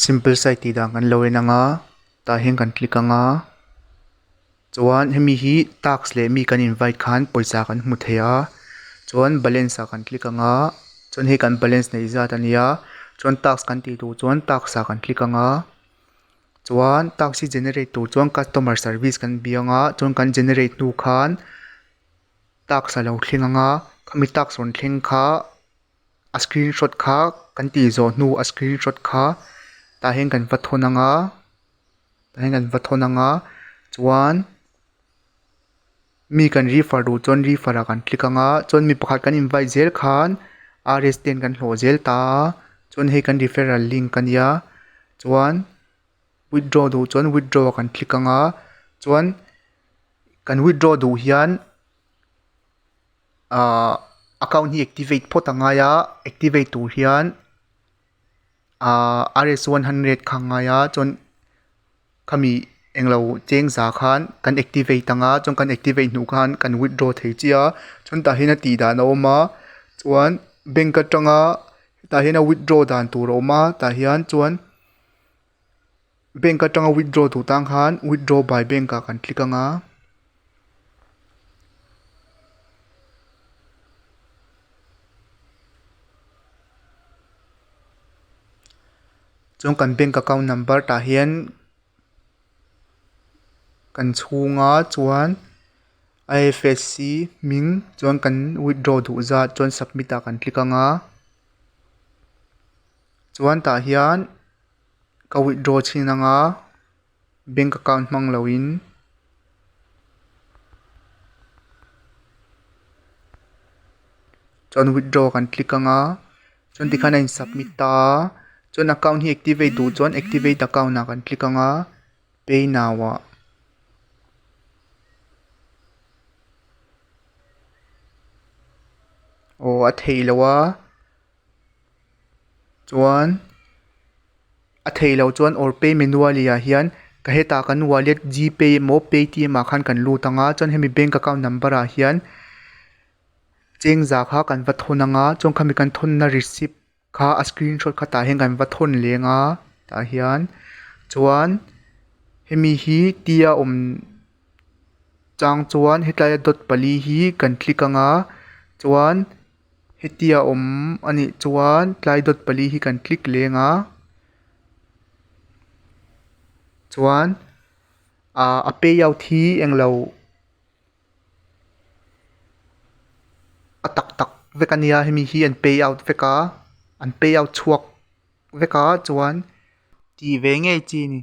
simple site ti dang kan hlawhna nga ta hian kan click anga chuan hemi hi tax le mi kan invite khan poisa kan hmu thei a chuan balance a kan click anga chuan he kan balance nei zat ania chuan tax kan ti tu chuan tax a kan click anga chuan tax hi generate tu chuan customer service kan bianga chuan kan generate tu khan tax a lo thling anga khami tax on thleng kha a screenshot kha kan ti zo hnu a screenshot kha ta hian kan va thon anga chuan mi kan refer du chuan refer a kan click anga chuan mi pakhat kan invite zel khan rs10 kan hlaw zel ta chuan he kan referral link kan ya chuan withdraw du chuan withdraw kan click anga chuan kan withdraw du hian account hi activate phot anga ya activate tur hian rs100 khanga ya chuan khami englo cheng za khan kan activate anga chuan kan activate nu khan kan withdraw thei chia chuan ta hina ti dan awma chuan bank atanga ta hina withdraw dan tur awma ta hian chuan bank atanga withdraw tu tang khan withdraw by bank a kan click anga chuan kan bank account number ta hian kan chhunga chuan IFSC ming chuan kan withdraw du zat chuan submit a kan click anga chuan ta hian ka withdraw chin anga bank account hmang loin chuan withdraw kan click anga chuan tikhan in submit ta chuan account hi activate du chuan activate account na kan click anga pay now a a thei lowa chuan a thei lo chuan or pay manually a hian ka heta kan wallet gpay mo paytm a khan kan lut anga chuan hemi bank account number a hian cheng za kha kan va thon anga chuan khami kan thon na receipt kha a screenshot kha ta hian kan va thon lenga ta hian chuan hemi hi tia chang chuan hetlai dot pali hi kan click anga chuan hetia ani chuan tlai dot pali hi kan click lenga chuan a payout hi englo a tak vekania hemi hi an payout veka an payout chuak veka chuan ti ve ngei chi ni